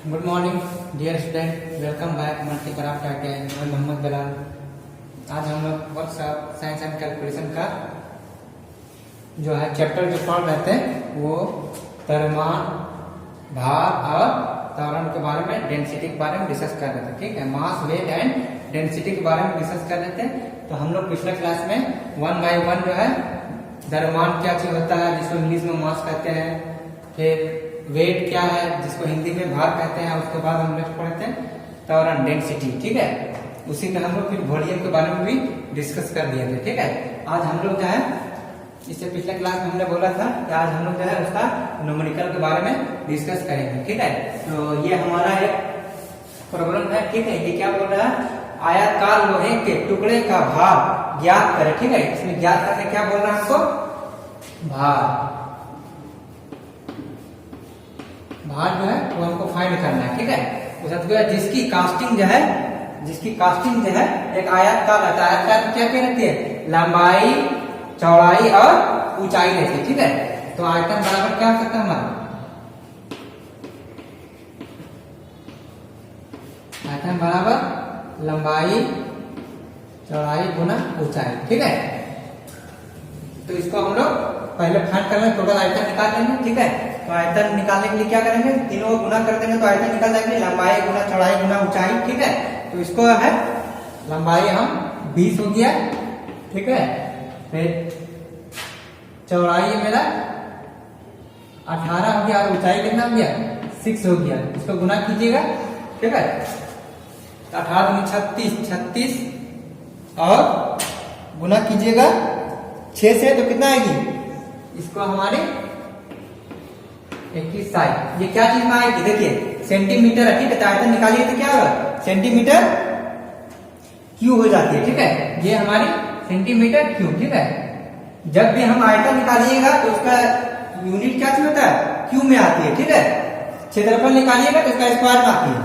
Good morning dear student, welcome back multicraft idea. मैं मोहम्मद बिलाल। आज हम लोग वर्कशॉप साइंस एंड कैलकुलेशन का जो है चैप्टर जो पढ़ रहे थे वो द्रव्यमान, भार और त्वरण के बारे में, डेंसिटी के बारे में डिस्कस कर रहे थे। ठीक है, मास, वेट एंड डेंसिटी के बारे में डिस्कस कर रहे थे। तो हम लोग पिछले क्लास में 1 बाय 1 जो है द्रव्यमान क्या चीज होता है जिसको इंग्लिश में मास कहते हैं, फिर वेट क्या है जिसको हिंदी में भार कहते हैं, उसके बाद हम नेक्स्ट पढ़ते हैं त्वरण, डेंसिटी। ठीक है, उसी में हम लोग फिर वॉल्यूम के बारे में भी डिस्कस कर दिए थे। ठीक है, आज हम लोग जो है इससे पिछले क्लास में हमने बोला था कि आज हम लोग जो है उसका न्यूमेरिकल के बारे में डिस्कस करेंगे। ठीक है, तो ये हमारा एक प्रॉब्लम है। ठीक है, ये क्या बोल रहा है, आयताकार लोहे के टुकड़े का भार ज्ञात करें। ठीक है, इसमें ज्ञात करके क्या बोल रहा है हमको, भार जो है वो हमको फाइंड करना है। ठीक है, उसके बाद जिसकी कास्टिंग जो है एक आयताकार रहता है। आयताकार क्या क्या रहती है, लंबाई, चौड़ाई और ऊंचाई रहती है। ठीक है, तो आयतन बराबर क्या हो सकता है हमारा, आयतन बराबर लंबाई चौड़ाई गुना ऊंचाई। ठीक है, तो इसको हम लोग पहले फाइंड कर लेंगे, टोटल आयतन निकाल लेंगे। ठीक है, तो आयतन निकालने के लिए क्या करेंगे, तीनों को गुना कर देंगे तो आयतन निकल जाएंगे, लंबाई गुना चौड़ाई गुना ऊंचाई। ठीक है, तो इसको है लंबाई हम 20 हो गया। ठीक है, फिर चौड़ाई मेरा 18 हो गया और ऊंचाई कितना हो गया, 6 हो गया। इसको गुना कीजिएगा। ठीक है, 18 दूनी 36 और गुना कीजिएगा 6 से तो कितना आएगी, इसको हमारे 21 साइड। ये क्या चीज में आएगी, देखिए सेंटीमीटर है। ठीक है, तो आयतन निकालिए तो क्या होगा, सेंटीमीटर क्यू हो जाती है। ठीक है, ये हमारी सेंटीमीटर क्यू। ठीक है, जब भी हम आयतन निकालिएगा तो उसका यूनिट क्या चीज होता है, क्यू में आती है। ठीक है, क्षेत्रफल निकालिएगा तो उसका स्क्वायर में आती है।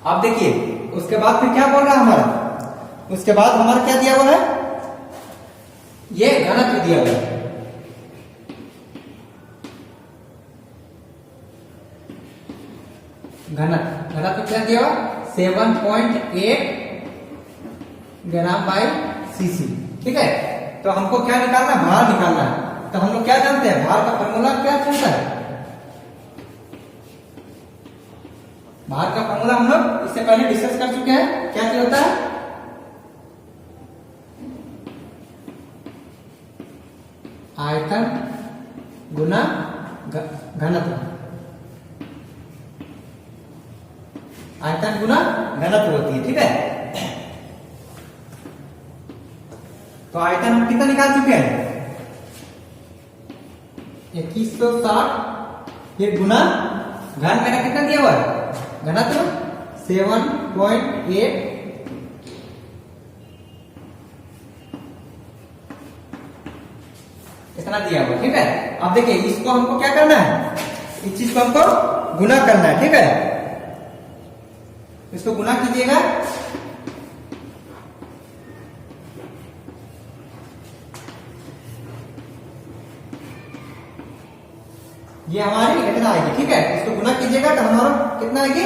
अब देखिए उसके बाद फिर क्या बोल रहा है हमारा, उसके बाद हमारा क्या दिया हुआ है, ये घनत्व दिया हुआ है। घनत्व क्या दिया हुआ, 7.8 ग्राम बाई सीसी। ठीक है, तो हमको क्या निकालना है, भार निकालना है। तो हम लोग क्या जानते हैं, भार का फॉर्मूला क्या होता है, भार का फॉर्मूला हम लोग इससे पहले डिस्कस कर चुके हैं। क्या क्या होता है, आयतन गुना घनत्व, आयतन गुना घनत्व होती है। ठीक है, तो आयतन हम कितना निकाल चुके हैं, 2160, फिर गुना घन मेरा कितना दिया हुआ है, घनत्व 7.8 इतना दिया हुआ। ठीक है, अब देखिए इसको हमको क्या करना है, इस चीज को हमको गुना करना है। ठीक है, इसको गुना कीजिएगा, ये हमारी इतना आएगी। ठीक है, इसको गुना कीजिएगा तो हमारा कितना आएगी,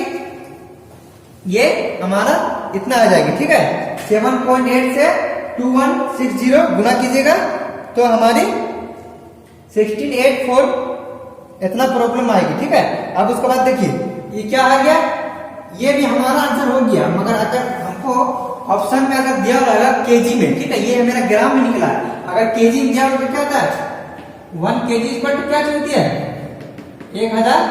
ये हमारा इतना आ जाएगी। ठीक है, 7.8 से 2160 गुना कीजिएगा तो हमारी 1684 इतना प्रॉब्लम आएगी। ठीक है, अब उसके बाद देखिए ये क्या आ गया, ये भी हमारा आंसर हो गया। मगर अगर हमको ऑप्शन में अगर दिया रहेगा केजी में, ठीक है, ये मेरा ग्राम में निकला, अगर केजी में दिया होगा तो क्या होता है, 1 kg इक्वल टू क्या चलती है, 1000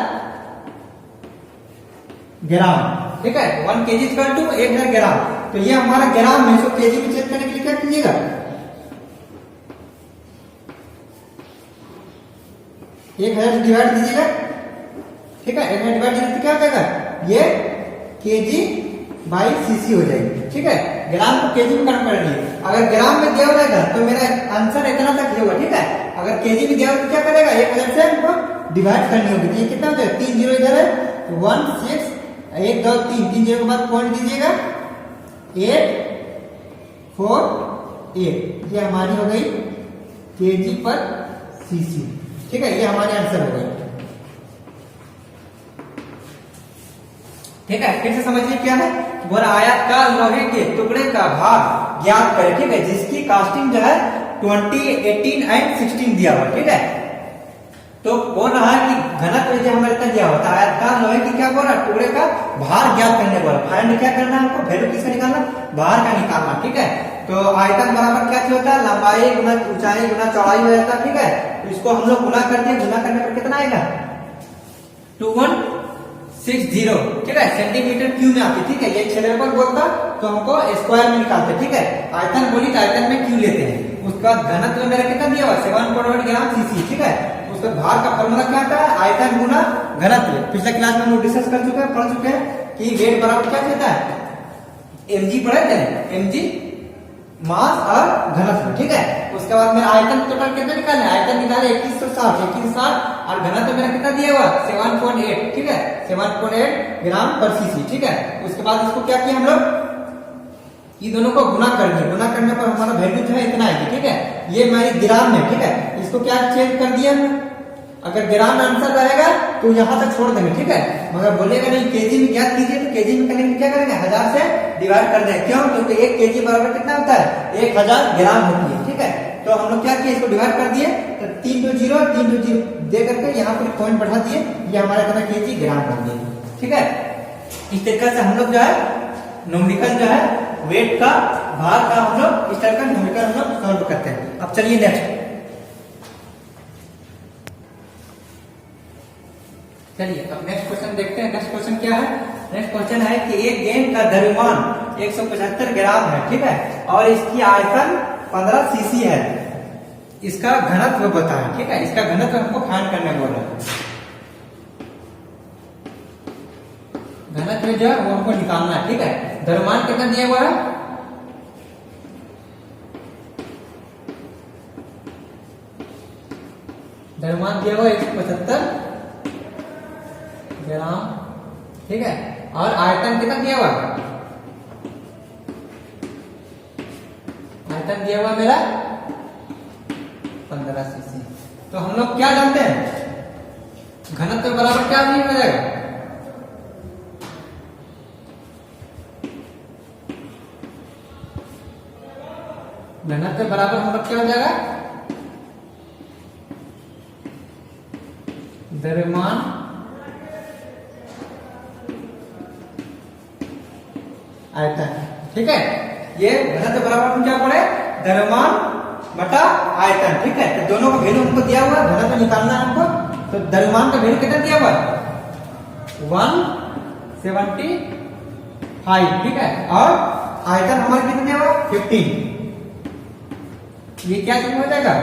ग्राम। ठीक है, 1 kg इक्वल टू 1000 ग्राम। तो ये हमारा ग्राम में, इसको केजी में चेक करने के लिए क्या कीजिएगा, 1000 से डिवाइड कीजिएगा। ठीक है, 1000 डिवाइड कीजिए तो क्या हो जाएगा, ये केजी बाई सीसी हो जाएगी। ठीक है, ग्राम को केजी में कन्वर्ट कर लीजिए। अगर ग्राम में दिया रहेगा तो मेरा आंसर इतना तक ही होगा। ठीक है, अगर केजी में दिया तो क्या करेगा, 1000 से हमको डिवाइड करनी होगी। तो ये कितना होता है, 3 जीरो इधर है, 1 6 1 2 3 जीरो के बाद पॉइंट दीजिएगा, 8 4 8, ये हमारी हो गई केजी पर सीसी। ठीक है, ये हमारे आंसर हो गए। ठीक है, फिर से समझिए क्या है, बोल आयताकार लोहे के टुकड़े का भार ज्ञात करें। ठीक है, जिसकी कास्टिंग जो है 20, 18 एंड 16 दिया हुआ। ठीक है, तो बोल रहा है कि घनत्व जो हमारे इतना दिया होता है आयताकार लोहे की, क्या बोल रहा है, टुकड़े का भार ज्ञात करने बोला। फाइंड क्या करना है हमको, वैल्यू किसका निकालना, भार का निकालना। ठीक है, तो आयतन बराबर क्या होता है, लंबाई गुना ऊंचाई गुना चौड़ाई हो जाता है। ठीक है, तो इसको हम लोग गुना करते हैं, गुना करने पर कितना आएगा, 2160। ठीक है, सेंटीमीटर क्यूब में आती। ठीक है, ये क्षेत्रफल बोलता तो हमको स्क्वायर में निकालते। ठीक है, आयतन बोली तो आयतन में क्यूब लेते हैं। उसके बाद घनत्व मेरा कितना दिया हुआ, 7.8 ग्राम सीसी। ठीक है, उसका भार का फॉर्मूला क्या आता है, आयतन गुना घनत्व। पिछले क्लास में हम लोग डिस्कस कर चुके हैं, पढ़ चुके हैं कि वेट बराबर क्या होता है, mg पढ़े थे, mg मास और घनत्व। ठीक है, उसके बाद मेरा आयतन टोटल कितना निकालना है, आयतन निकाले 2160 और घनत्व मेरा कितना दिया हुआ 7.8। ठीक है, 7.8 ग्राम पर सीसी। ठीक है, उसके बाद इसको क्या किया हम लोग, ये दोनों को गुना कर दिए, गुना करने पर हमारा वैल्यू जो है इतना आएगी। ठीक है, ये मेरी ग्राम में। ठीक है, इसको क्या चेंज कर दिया, अगर ग्राम में आंसर रहेगा तो यहाँ तक छोड़ देंगे। ठीक है, मगर बोलेगा नहीं केजी में ज्ञात कीजिए, तो केजी में करने क्या करेंगे, 1000 से डिवाइड कर देंगे। क्यों, क्योंकि 1 केजी बराबर कितना होता है, 1000 ग्राम होती है। ठीक है, तो हम लोग क्या किए, इसको डिवाइड कर दिए, तो 3 2 0 दे करके यहाँ पर पॉइंट बढ़ा दिए, ये हमारा कितना केजी ग्राम हो गया। ठीक है, इस तरीके से हम लोग जो है न्यूमेरिकल जो है वेट का भार का हम लोग इस तरह का न्यूमेरिकल हम लोग सॉल्व करते हैं। अब चलिए नेक्स्ट, चलिए अब नेक्स्ट क्वेश्चन देखते हैं। नेक्स्ट क्वेश्चन क्या है, नेक्स्ट क्वेश्चन है कि एक गेंद का द्रव्यमान 175 ग्राम है। ठीक है, और इसकी आयतन 15 सीसी है, इसका घनत्व बताएं। ठीक है, इसका घनत्व हमको फाइंड करने बोल रहा है, घनत्व जो है वो हमको निकालना है। ठीक है, द्रव्यमान कितना दिया हुआ है, द्रव्यमान दिया हुआ 175 ग्राम। ठीक है, और आयतन कितना दिया हुआ, आयतन दिया हुआ मेरा 15 सीसी। तो हम लोग क्या जानते हैं, घनत्व बराबर क्या नहीं हो जाएगा, घनत्व बराबर हम लोग क्या हो जाएगा, द्रव्यमान आयतन। ठीक है, ये घनत्व बराबर हम क्या पढ़े, द्रव्यमान बटा आयतन। ठीक है, तो दोनों का वैल्यू हमको दिया हुआ है, घनत्व निकालना है हमको। तो द्रव्यमान का वैल्यू कितना दिया हुआ है, 175। ठीक है, और आयतन हमारे कितना दिया हुआ, 15। ये क्या हो जाएगा,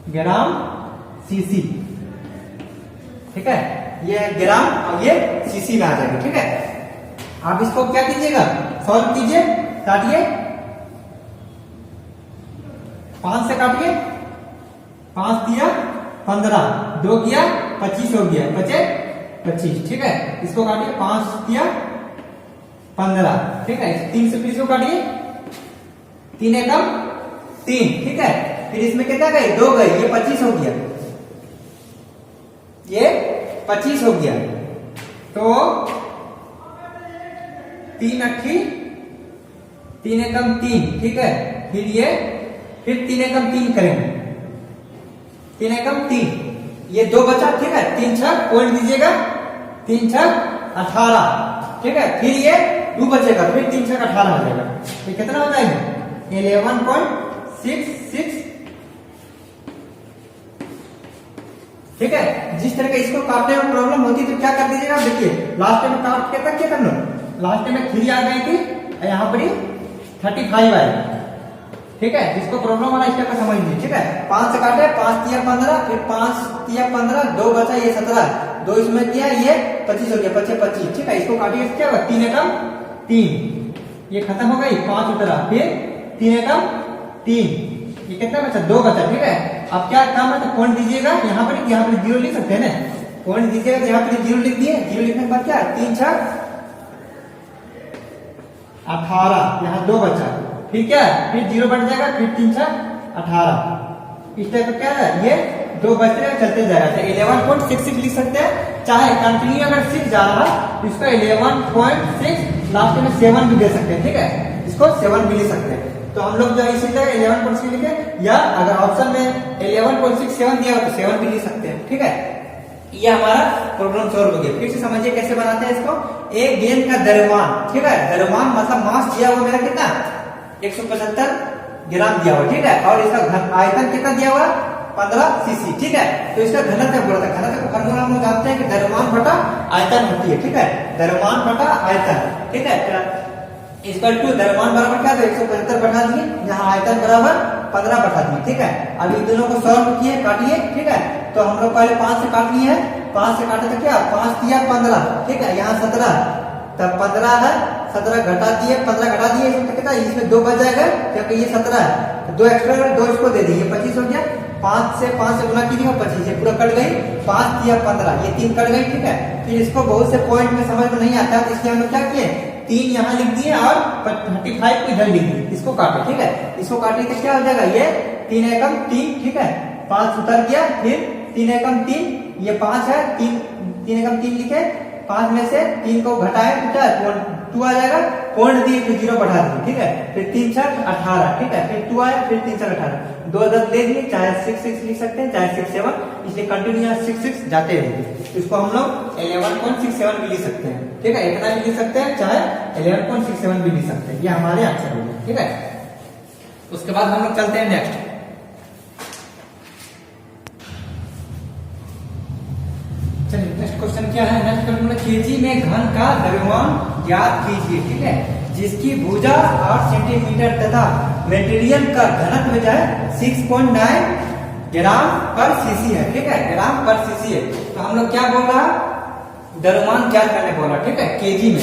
ग्राम सीसी। ठीक है, ये ग्राम और ये सीसी में आ जाएगा। ठीक है, आप इसको क्या कीजिएगा, सॉल्व कीजिए, काटिए, 5 से काटिए, 5 दिया 15, 2 किया 25 हो गया, बचे 25। ठीक है, इसको काटिए, 5 दिया 15। ठीक है, 3 से फिर इसको काटिए, 3 एकम 3। ठीक है, फिर इसमें कितना गए, 2 गए, ये 25 हो गया, ये 25 हो गया। तो 3 अट्ठी 3 एकम 3। ठीक है, फिर ये फिर 3 एकम 3 करेंगे, 3 एकम 3, ये 2 बचा। ठीक है, 3 6 पॉइंट दीजिएगा, 3 6 18। ठीक है, फिर ये 2 बचेगा, फिर 3 6 18 हो जाएगा। तो कितना हो जाएगा, 11.66। ठीक है, जिस तरह का इसको काटने में प्रॉब्लम होती है तो क्या कर दीजिएगा, देखिए लास्ट टाइम काट के तक क्या करना, लास्ट में 3 आ गई थी, यहाँ पर 35 आई। ठीक है, जिसको प्रॉब्लम वाला स्टेप में समझ लीजिए। ठीक है, 5 से काटे, 5 तिया 15, फिर 5 तिया 15, 2 बचा, ये 17, 2 इसमें किया, ये 25 हो गया, 25। ठीक है, इसको काटिए, क्या होगा, 3 एकम 3, ये खत्म हो गई, 5 उतरा, फिर 3 एकम 3, ये कितना बचा, 2 बचा। ठीक है, अब क्या काम है, तो पॉइंट दीजिएगा, यहाँ पर 0 लिख सकते हैं ना, पॉइंट दीजिएगा, यहाँ पर 0 लिख दिए, 0 लिखने के बाद क्या, 3 6 18, यहाँ 2 बचा, फिर क्या, फिर 0 बढ़ जाएगा, फिर 3 6 18। इस टाइप का क्या है, ये 2 बजते हैं चलते जाएगा, तो 11.66 लिख सकते हैं। चाहे कंटिन्यू अगर 6 जा रहा तो इसका 11.6 लास्ट में 7 भी दे सकते हैं, ठीक है, इसको 7 भी लिख सकते हैं। तो हम लोग जो इसी तरह 11.6 लिखे, या अगर ऑप्शन में 11.67 दिया हो तो 7 भी लिख सकते हैं, ठीक है। ये हमारा प्रॉब्लम सॉल्व हो गया। फिर से समझिए कैसे बनाते हैं इसको। एक गेंद का द्रव्यमान, ठीक है, द्रव्यमान मतलब मास दिया हुआ मेरा कितना 175 ग्राम दिया हुआ, ठीक है, और इसका आयतन कितना दिया हुआ 15 सीसी, ठीक है। तो इसका घनत्व बोला था, घनत्व का फॉर्मूला हम लोग जानते हैं कि द्रव्यमान बटा आयतन होती है, ठीक है, द्रव्यमान बटा आयतन, ठीक है। इक्वल टू द्रव्यमान बराबर क्या, तो 175 बढ़ा दिए, यहाँ आयतन बराबर 15 बढ़ा दिए, ठीक है। अब इन दोनों को सॉल्व किए, काटिए, ठीक है। तो हम लोग पहले 5 से काट लिए हैं, 5 से काटे तो क्या 5 दिया 15, ठीक है, यहाँ 17, तब 15 है, 17 घटा दिए, 15 घटा दिए, इसमें कितना, इसमें 2 बच जाएगा क्योंकि ये 17 है, 2 एक्स्ट्रा 2 इसको दे दिए, 25 हो गया। 5 से गुना कीजिए 25, ये पूरा कट गई, 5 दिया 15, ये 3 कट गई, ठीक है। फिर इसको बहुत से पॉइंट में समझ में नहीं आता, इसलिए हम लोग क्या किए 3 यहाँ लिख दिए और 35 को इधर लिख दिए, इसको काटे, ठीक है। इसको काटे तो क्या हो जाएगा, ये 3 एकम 3, ठीक है, 5 उतर गया, फिर 3 एकम 3, ये 5 है, 3 एकम 3 लिखे, 5 में से 3 को घटाए तो क्या 2 आ जाएगा, पॉइंट दिए फिर 0 बढ़ा दिए, ठीक है, फिर 3 6 18, ठीक है, फिर 2 आया, फिर 3 6 18, 2 10 ले दिए, चाहे 6 6 लिख सकते हैं, चाहे 6 7, इसलिए कंटिन्यू 6 6 जाते रहेंगे। इसको हम लोग 11.67 भी लिख सकते हैं, ठीक है, इतना भी लिख सकते हैं, चाहे 11.67 भी लिख सकते हैं, ये हमारे आंसर होंगे, ठीक है। उसके बाद हम लोग चलते हैं नेक्स्ट। चलिए नेक्स्ट क्वेश्चन क्या है, नेक्स्ट क्वेश्चन केजी में घन का द्रव्यमान ज्ञात कीजिए, ठीक है, जिसकी भुजा 8 सेंटीमीटर तथा मटेरियल का घनत्व जो है 6.9 ग्राम पर सीसी है, ठीक है, ग्राम पर सीसी है। तो हम लोग क्या बोल रहा है, द्रव्यमान क्या करने बोला, ठीक है, केजी में।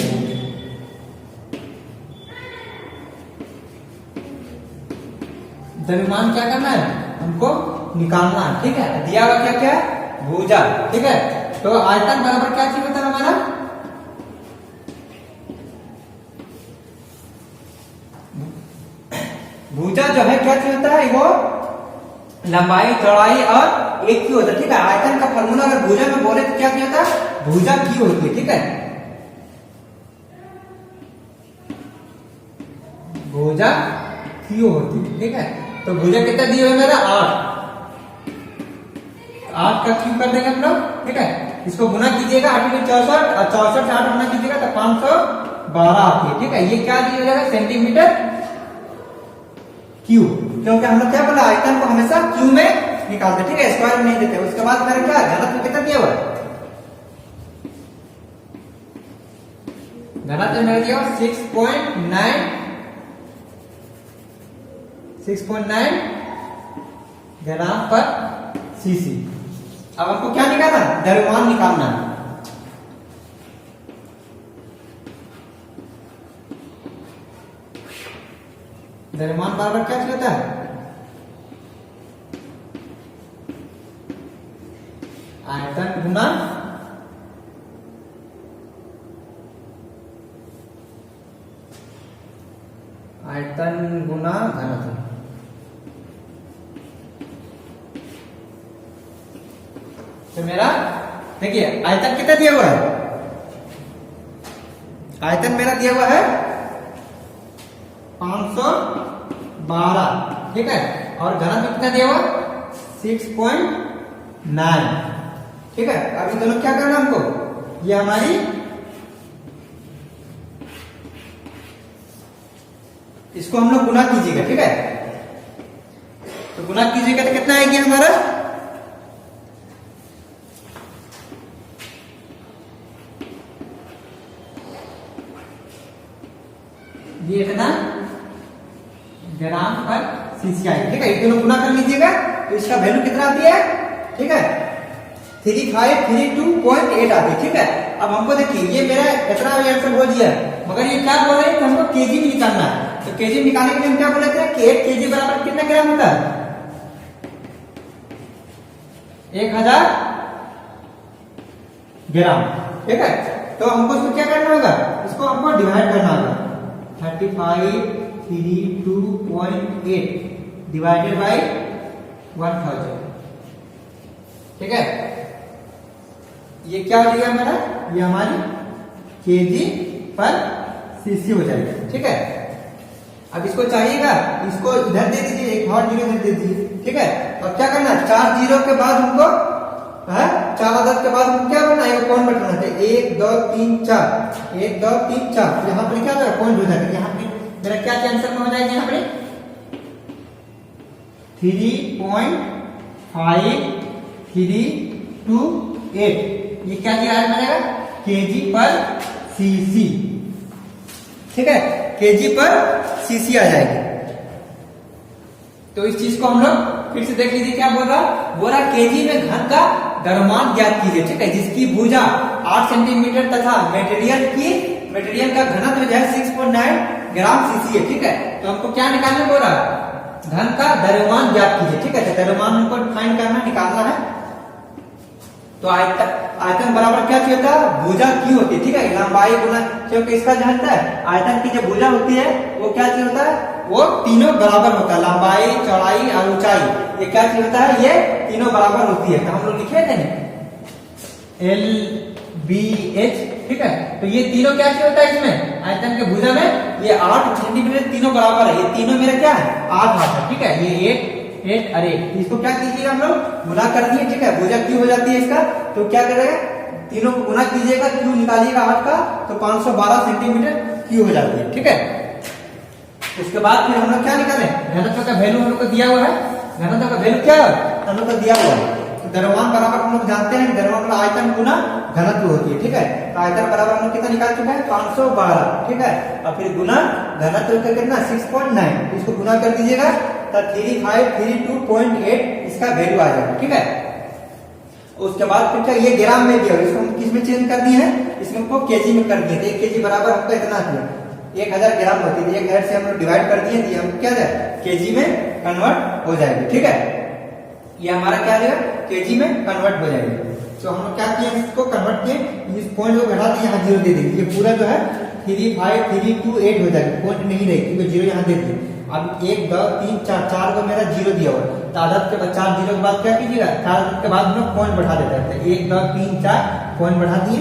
द्रव्यमान क्या करना है, हमको निकालना है, ठीक है। दिया हुआ क्या क्या है, भुजा, ठीक है। तो आयतन बराबर क्या चीज होता है हमारा, भुजा जो है क्या चीज होता है, वो लंबाई चौड़ाई और एक की होता है, ठीक है। आयतन का फॉर्मूला अगर भुजा में बोले तो क्या चीज होता है, भुजा की होती है, ठीक है, भुजा की होती है, ठीक है। तो भुजा कितना दिए हुए मेरा 8 का क्यूब कर देंगे हम लोग, ठीक है। इसको गुना कीजिएगा 8 में 64 और 64 से 8 गुना कीजिएगा तो 512 आती है, ठीक है। ये क्या दिया जाएगा, सेंटीमीटर क्यूब, क्योंकि हम लोग क्या बोला आयतन को हमेशा क्यूब में निकालते, ठीक है, स्क्वायर में नहीं देते। उसके बाद मेरा क्या घनत्व कितना दिया हुआ है, घनत्व मेरा दिया हुआ 6.9 ग्राम पर सीसी। अब हमको क्या निकालना, द्रव्यमान निकालना है। द्रव्यमान बराबर क्या होता है, आयतन गुना घनत्व। तो मेरा देखिए आयतन कितना दिया हुआ है, आयतन मेरा दिया हुआ है 512, ठीक है, और घनत्व कितना दिया हुआ 6.9, ठीक है। अब ये दोनों क्या करना हमको, ये हमारी इसको हम लोग गुना कीजिएगा, ठीक है। तो गुना कीजिएगा तो कितना आएगी हमारा, ये इतना ग्राम पर सीसी आएगी, ठीक है। ये दोनों गुना कर लीजिएगा तो इसका वैल्यू कितना आती है, ठीक है, 3532.8 आती है, ठीक है। अब हमको देखिए ये मेरा इतना आंसर हो गया, मगर ये क्या बोल रहे हैं कि हमको केजी में निकालना है। तो केजी निकालने के लिए हम क्या बोले थे कि 1 केजी बराबर कितना ग्राम होता है, 1000 ग्राम, ठीक है। तो हमको इसको क्या करना होगा, इसको हमको डिवाइड करना होगा, 3532.8 डिवाइडेड बाई 1000, ठीक है, ये क्या हो जाएगा मेरा, ये हमारी केजी पर सीसी हो जाएगा। ठीक है, अब इसको चाहिएगा, इसको इधर दे दीजिए, एक और जीरो इधर दे दीजिए। ठीक है, तो अब क्या करना है, 4 जीरो के बाद हमको 4 अदद के बाद हमको क्या करना है, पॉइंट बैठाना है। 1 2 3 4, 1 2 3 4, यहाँ पर क्या होगा, पॉइंट हो जाएगा। यहाँ पे मेरा क्या आंसर में हो जाएगा, यहाँ पे 3.5328, ये क्या दिया है मेरा, केजी पर सीसी। ठीक है, केजी पर सीसी आ जाएगी। तो इस चीज को हम लोग फिर से देख लीजिए, क्या बोल रहा केजी में घन का द्रव्यमान ज्ञात कीजिए। ठीक है, जिसकी भुजा 8 सेंटीमीटर तथा मटेरियल का घनत्व जो है 6.9 ग्राम सीसी है। ठीक है, तो हमको क्या निकालना बोल रहा, घन का द्रव्यमान ज्ञात कीजिए। ठीक है, तो द्रव्यमान हमको फाइंड करना, निकालना है। तो आयतन बराबर क्या चाहिए था, भुजा क्यू होती है। ठीक है, लंबाई गुना, क्योंकि इसका जो है आयतन की जो भुजा होती है वो क्या चाहिए होता है, वो तीनों बराबर होता है, लंबाई चौड़ाई और ऊंचाई, ये क्या चाहिए होता है, ये तीनों बराबर होती है। तो हम लोग लिखे थे ना LBH। ठीक है, तो ये तीनों क्या चाहिए होता है, इसमें आयतन के भुजा में ये 8 सेंटीमीटर तीनों बराबर है, ये तीनों मेरा क्या है, 8 है। ठीक है, ये 8 अरे इसको क्या कीजिएगा, हम लोग गुना कर दिए। ठीक है, भुजा क्यू हो जाती है इसका, तो क्या करेगा, तीनों को गुना कीजिएगा, क्यू निकालिएगा 8 का, तो 512 सेंटीमीटर क्यू हो जाती है। ठीक है, उसके बाद फिर हम लोग क्या निकाले, घनत्व का वैल्यू हम लोग को दिया हुआ है, घनत्व का वैल्यू क्या है, हम लोग को दिया हुआ है। तो द्रव्यमान बराबर हम लोग जानते हैं, द्रव्यमान का आयतन गुना घनत्व होती है। ठीक है, तो आयतन बराबर हम लोग कितना निकाल चुके हैं, 512। ठीक है, और फिर गुना घनत्व का कितना, 6.9, इसको गुना कर दीजिएगा तो 3532.8 इसका वैल्यू आ जाएगा। ठीक है, उसके बाद फिर क्या, ये ग्राम में दिया, इसको हम किस में चेंज कर दिए हैं, इसमें हमको केजी में कर दिए। तो 1 केजी बराबर हमको इतना दिया, 1000 ग्राम होती है, 1000 से हम लोग डिवाइड कर दिए, हम क्या जाए, केजी में कन्वर्ट हो जाएगी। ठीक है, ये हमारा क्या रहेगा, केजी में कन्वर्ट हो जाएगी। तो हम लोग क्या किए, इसको कन्वर्ट किए, इस पॉइंट को घटा दिए, यहाँ जीरो दे देंगे, ये पूरा जो है 35328 हो जाएगा, पॉइंट नहीं रहेगी क्योंकि जीरो यहाँ दे दिए। अब 1 2 3 4, 4 को मेरा जीरो दिया हुआ, तो आदत के बाद 4 जीरो के बाद क्या कीजिएगा, 4 के बाद हम लोग पॉइंट बढ़ा देते हैं, 1 2 3 4 पॉइंट बढ़ा दिए,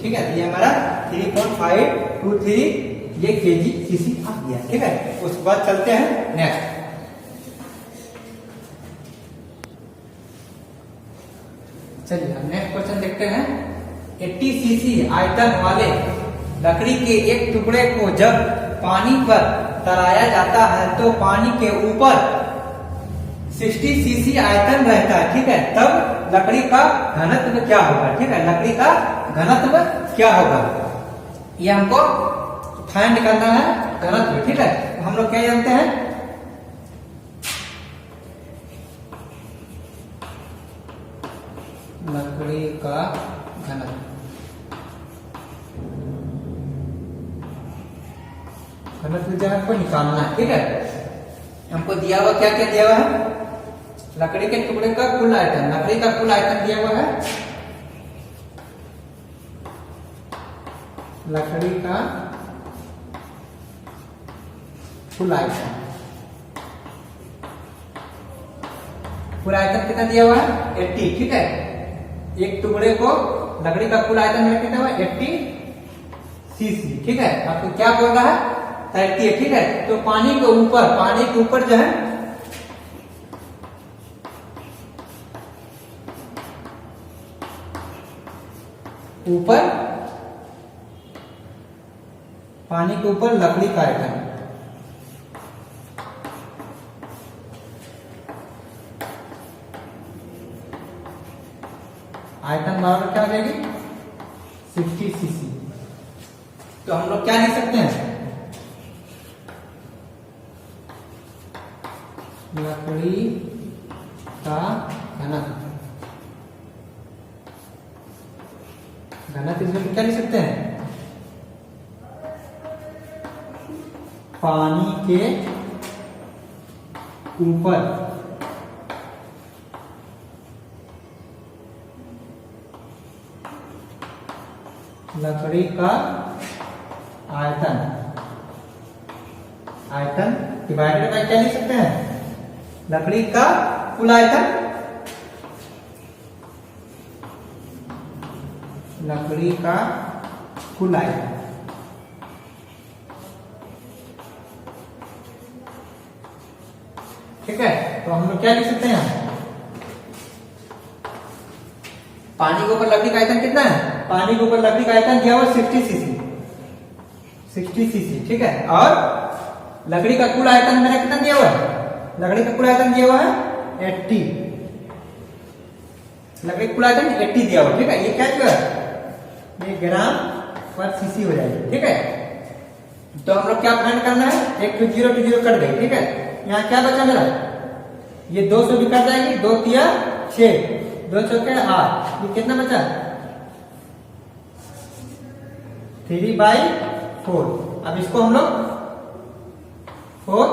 ठीक है, ये हमारा 3.523 ये केजी सीसी आ गया। ठीक है, उसके बाद चलते हैं नेक्स्ट। चलिए हम नेक्स्ट क्वेश्चन देखते हैं। 80 सीसी आयतन वाले लकड़ी के एक टुकड़े को जब पानी पर तराया जाता है तो पानी के ऊपर 60 सीसी आयतन रहता है। ठीक है, तब लकड़ी का घनत्व क्या होगा। ठीक है, लकड़ी का घनत्व क्या होगा, ये हमको फाइंड करना है, घनत्व। ठीक है, हम लोग क्या जानते हैं, लकड़ी का घनत्व, घनत्व जो हमको निकालना है। ठीक है, हमको दिया हुआ क्या क्या दिया हुआ है, लकड़ी के टुकड़े का कुल आयतन, लकड़ी का कुल आयतन दिया हुआ है, लकड़ी का कुल आयतन, कुल आयतन कितना दिया हुआ है, 80। ठीक है, एक टुकड़े को लकड़ी का कुल आयतन में कितना हुआ, 80 सीसी। ठीक है, आपको क्या बोल रहा है, 30 है। ठीक है, तो पानी के ऊपर जो है ऊपर, पानी के ऊपर लकड़ी का आयतन, आयतन बराबर क्या हो जाएगी, 60 सीसी। तो हम लोग क्या लिख सकते हैं, लकड़ी का घनत्व, घनत्व इसमें क्या लिख सकते हैं, पानी के ऊपर लकड़ी का आयतन, आयतन डिवाइडेड बाय क्या लिख सकते हैं, लकड़ी का कुल आयतन लकड़ी का कुल आयतन। ठीक है, तो हम लोग क्या लिख सकते हैं, पानी के ऊपर लकड़ी का आयतन कितना है, पानी के ऊपर लकड़ी का आयतन दिया हुआ 60 सीसी, 60 सीसी। ठीक है, और लकड़ी का कुल आयतन मेरा कितना दिया हुआ है, लकड़ी का कुल आयतन दिया हुआ है 80, लकड़ी का कुल आयतन 80 दिया हुआ। ठीक है, ये क्या है, ये ग्राम पर सीसी हो जाएगी। ठीक है, तो हम लोग क्या फाइंड करना है, एक तो 0 to 0 कट गई। ठीक है, यहाँ क्या बचा मेरा, ये 200 भी कट जाएगी, 2 तिया 6, 2 चौके 8, ये कितना बचा 3/4। अब इसको हम लोग 4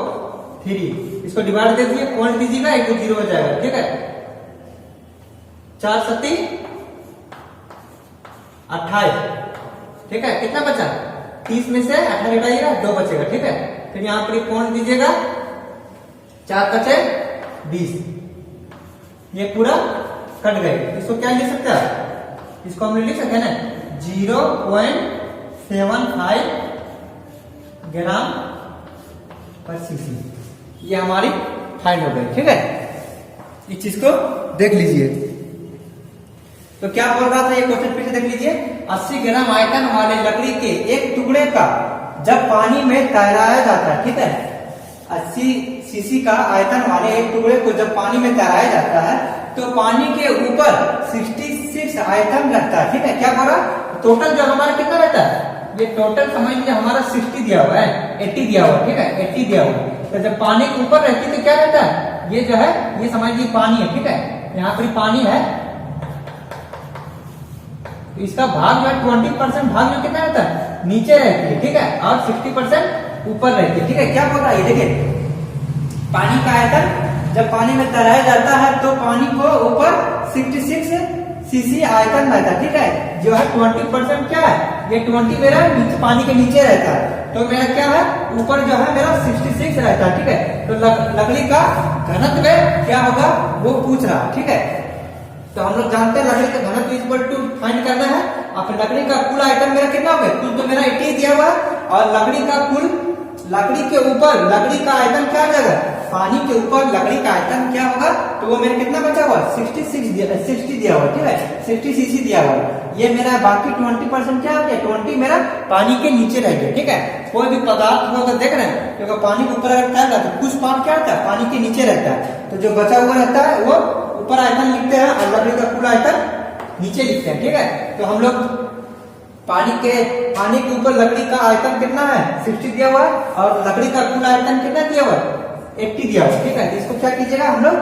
3 इसको डिवाइड दे दिए, पॉइंट दीजिएगा, एक 0 हो जाएगा। ठीक है, 4 7 28। ठीक है, कितना बचा, 30 में से 18 घटाइएगा, 2 बचेगा। ठीक है, फिर यहाँ पर पॉइंट दीजिएगा, 4 बचे 20, ये पूरा कट गए। इसको क्या लिख सकते हैं, इसको हम लिख सकते हैं ना 0.75 ग्राम पर सीसी, ये हमारी फाइंड हो गई। ठीक है, इस चीज को देख लीजिए। तो क्या बोल रहा था, ये क्वेश्चन फिर से देख लीजिए। 80 ग्राम आयतन वाले लकड़ी के एक टुकड़े का जब पानी में तैराया जाता है, ठीक है, 80 सीसी का आयतन वाले एक टुकड़े को जब पानी में तैराया जाता है तो पानी के ऊपर 66 आयतन रहता है। ठीक है, क्या बोला, टोटल जो हमारा कितना रहता है, ये टोटल समझ लीजिए हमारा 60 दिया हुआ है, 80 दिया हुआ है। ठीक है, 80 दिया हुआ है, तो जब पानी के ऊपर रहती है तो क्या रहता है, ये जो है ये समझ लीजिए पानी है। ठीक है, यहाँ पर पानी है, तो इसका भाग जो है 20% भाग जो कितना रहता है, नीचे रहती है। ठीक है, और 60% ऊपर रहती है। ठीक है, क्या बोल रहा है, ये देखिए पानी का आयतन जब पानी में तैराया जाता है तो पानी को ऊपर 66 सीसी आयतन रहता है। ठीक है, जो है 20% क्या है, ये 20 मेरा पानी के नीचे रहता है, तो मेरा क्या है ऊपर जो है मेरा 66 रहता है। ठीक है, तो लकड़ी का घनत्व क्या होगा वो पूछ रहा है। ठीक है, तो हम लोग जानते हैं लकड़ी का घनत्व इक्वल टू फाइंड करना है। अब लकड़ी का कुल आयतन मेरा कितना होगा, कुल तो मेरा 80 दिया हुआ है, और लकड़ी का कुल, लकड़ी के ऊपर लकड़ी का आयतन क्या आ जाएगा, पानी के ऊपर लकड़ी का आयतन क्या होगा, तो वो मेरा कितना बचा हुआ 60 दिया हुआ। ठीक है, 60 सीसी दिया हुआ, ये मेरा बाकी 20% क्या हो गया, 20 मेरा पानी के नीचे रह गया। ठीक है, कोई भी पदार्थ को अगर देख रहे हैं क्योंकि पानी के ऊपर अगर तैरता है तो कुछ पार्ट क्या रहता है, पानी के नीचे रहता है, तो जो बचा हुआ रहता है वो ऊपर आयतन लिखते हैं और लकड़ी का कुल आयतन नीचे लिखते हैं। ठीक है, तो हम लोग पानी के ऊपर लकड़ी का आयतन कितना है 60 दिया हुआ है, और लकड़ी का कुल आयतन कितना दिया हुआ है 80 दिया हुआ है। ठीक है, तो इसको क्या कीजिएगा, हम लोग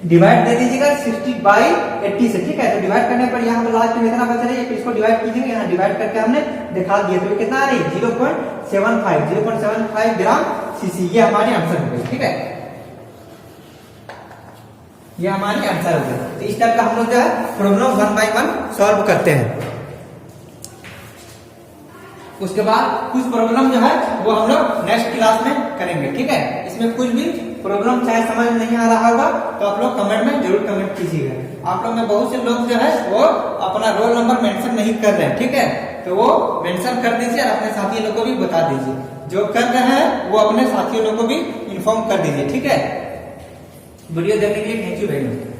डिवाइड दे दीजिएगा 60/80 से। ठीक है, तो डिवाइड करने पर यहाँ पर लास्ट में इतना बचा रही है, इसको डिवाइड कीजिएगा, यहाँ डिवाइड करके हमने दिखा दिया, तो कितना आ रही है 0.75 ग्राम सीसी, ये हमारी आंसर हो गई। ठीक है, ये हमारी आंसर हो गई। तो इस टाइप का हम लोग जो है प्रॉब्लम 1 by 1 सॉल्व करते हैं। उसके बाद कुछ प्रॉब्लम जो है वो हम लोग नेक्स्ट क्लास में करेंगे। ठीक है, इसमें कुछ भी प्रॉब्लम चाहे समझ नहीं आ रहा होगा तो आप लोग कमेंट में जरूर कमेंट कीजिएगा। आप लोग में बहुत से लोग जो है वो अपना रोल नंबर मेंशन नहीं कर रहे हैं। ठीक है, तो वो मेंशन कर दीजिए और अपने साथियों लोग को भी बता दीजिए, जो कर रहे हैं वो अपने साथियों लोग को भी इन्फॉर्म कर दीजिए। ठीक है, वीडियो देखने के लिए थैंक यू वेरी मच।